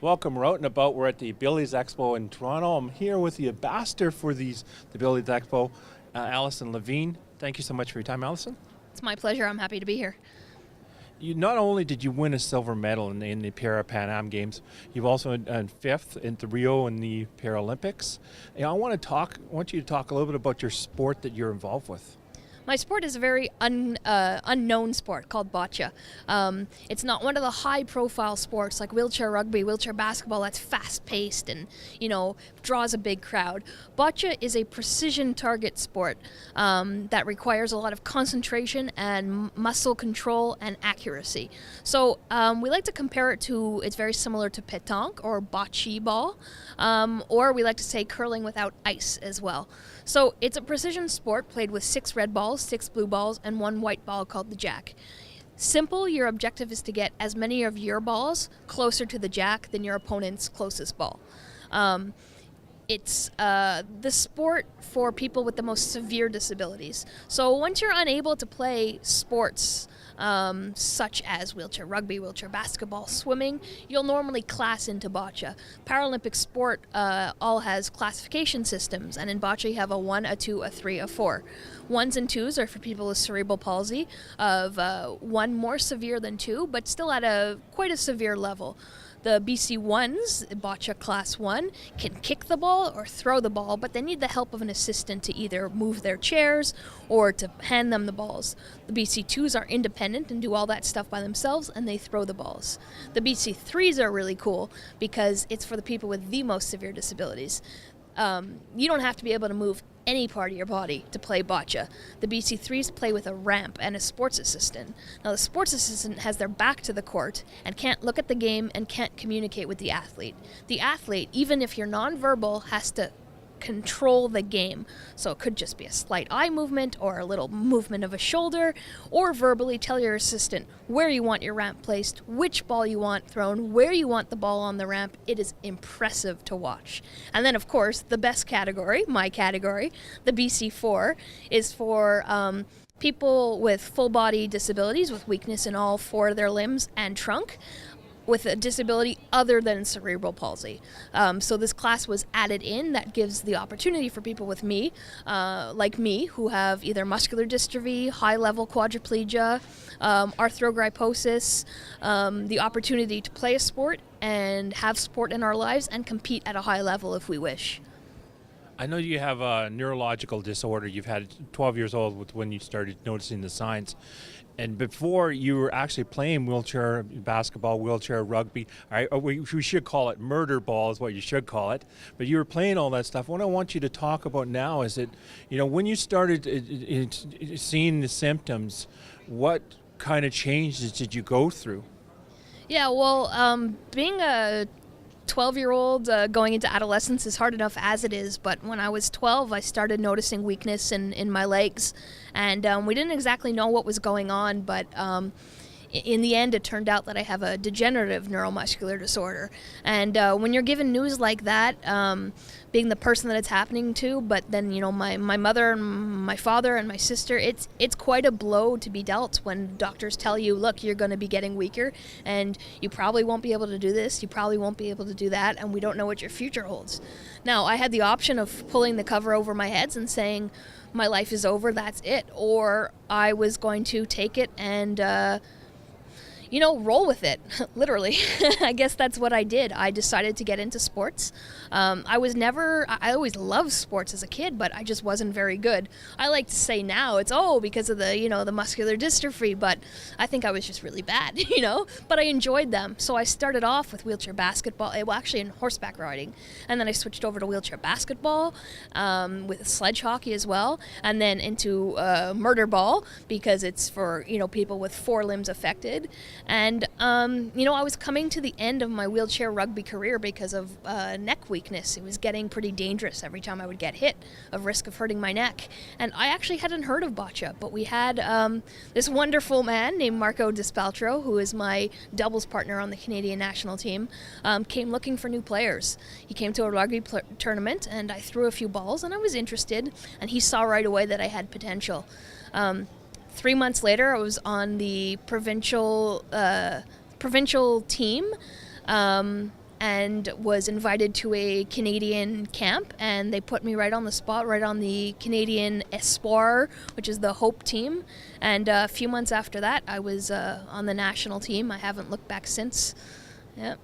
Welcome. We're out and about. We're at the Abilities Expo in Toronto. I'm here with the ambassador for the Abilities Expo, Alison Levine. Thank you so much for your time, Alison. It's my pleasure. I'm happy to be here. Not only did you win a silver medal in the Parapan Am Games, you've also done fifth in the Rio in the Paralympics. I want you to talk a little bit about your sport that you're involved with. My sport is a very unknown sport called Boccia. It's not one of the high-profile sports like wheelchair rugby, wheelchair basketball that's fast-paced and, draws a big crowd. Boccia is a precision target sport that requires a lot of concentration and muscle control and accuracy. So we like to compare it to, it's very similar to pétanque or bocce ball, or we like to say curling without ice as well. So it's a precision sport played with 6 red balls, 6 blue balls, and 1 white ball called the jack. Simple, your objective is to get as many of your balls closer to the jack than your opponent's closest ball. It's the sport for people with the most severe disabilities. So once you're unable to play sports such as wheelchair rugby, wheelchair basketball, swimming, you'll normally class into Boccia. Paralympic sport all has classification systems, and in Boccia you have a 1, a 2, a 3, a 4. 1s and 2s are for people with cerebral palsy, of 1 more severe than 2, but still at quite a severe level. The BC1s, Boccia Class 1, can kick the ball or throw the ball, but they need the help of an assistant to either move their chairs or to hand them the balls. The BC2s are independent and do all that stuff by themselves, and they throw the balls. The BC3s are really cool because it's for the people with the most severe disabilities. You don't have to be able to move any part of your body to play Boccia. The BC3s play with a ramp and a sports assistant. Now the sports assistant has their back to the court and can't look at the game and can't communicate with the athlete. The athlete, even if you're nonverbal, has to control the game. So it could just be a slight eye movement or a little movement of a shoulder, or verbally tell your assistant where you want your ramp placed, which ball you want thrown, where you want the ball on the ramp. It is impressive to watch. And then of course the best category, my category, the BC4, is for people with full body disabilities with weakness in all 4 of their limbs and trunk, with a disability other than cerebral palsy. So this class was added in that gives the opportunity for people with like me, who have either muscular dystrophy, high-level quadriplegia, arthrogryposis, the opportunity to play a sport and have sport in our lives and compete at a high level if we wish. I know you have a neurological disorder. You've had 12 years old when you started noticing the signs. And before you were actually playing wheelchair basketball, wheelchair rugby, we should call it murder ball is what you should call it. But you were playing all that stuff. What I want you to talk about now is that, when you started seeing the symptoms, what kind of changes did you go through? Yeah, well, being a 12-year-old going into adolescence is hard enough as it is, but when I was 12 I started noticing weakness in my legs, and we didn't exactly know what was going on, but in the end it turned out that I have a degenerative neuromuscular disorder. And when you're given news like that, being the person that it's happening to, but then my mother and my father and my sister, it's quite a blow to be dealt when doctors tell you, look, you're going to be getting weaker and you probably won't be able to do this, you probably won't be able to do that, and we don't know what your future holds. Now I had the option of pulling the cover over my heads and saying my life is over, that's it, or I was going to take it and roll with it, literally. I guess that's what I did. I decided to get into sports. I always loved sports as a kid, but I just wasn't very good. I like to say now it's, because of the muscular dystrophy, but I think I was just really bad, but I enjoyed them. So I started off with wheelchair basketball, actually in horseback riding, and then I switched over to wheelchair basketball, with sledge hockey as well, and then into murder ball, because it's for, people with 4 limbs affected. And, I was coming to the end of my wheelchair rugby career because of neck weakness. It was getting pretty dangerous every time I would get hit, of risk of hurting my neck. And I actually hadn't heard of Boccia, but we had this wonderful man named Marco Dispaltro, who is my doubles partner on the Canadian national team, came looking for new players. He came to a rugby tournament, and I threw a few balls, and I was interested, and he saw right away that I had potential. 3 months later, I was on the provincial team and was invited to a Canadian camp, and they put me right on the spot, right on the Canadian Espoir, which is the Hope team. And a few months after that, I was on the national team. I haven't looked back since. Yep.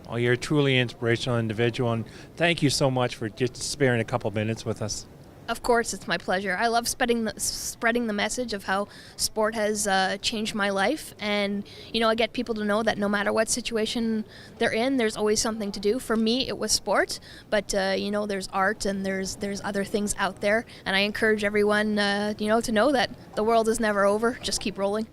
Well, you're a truly inspirational individual, and thank you so much for just sparing a couple minutes with us. Of course, it's my pleasure. I love spreading the message of how sport has changed my life, and I get people to know that no matter what situation they're in, there's always something to do. For me, it was sport, but there's art and there's other things out there, and I encourage everyone to know that the world is never over. Just keep rolling.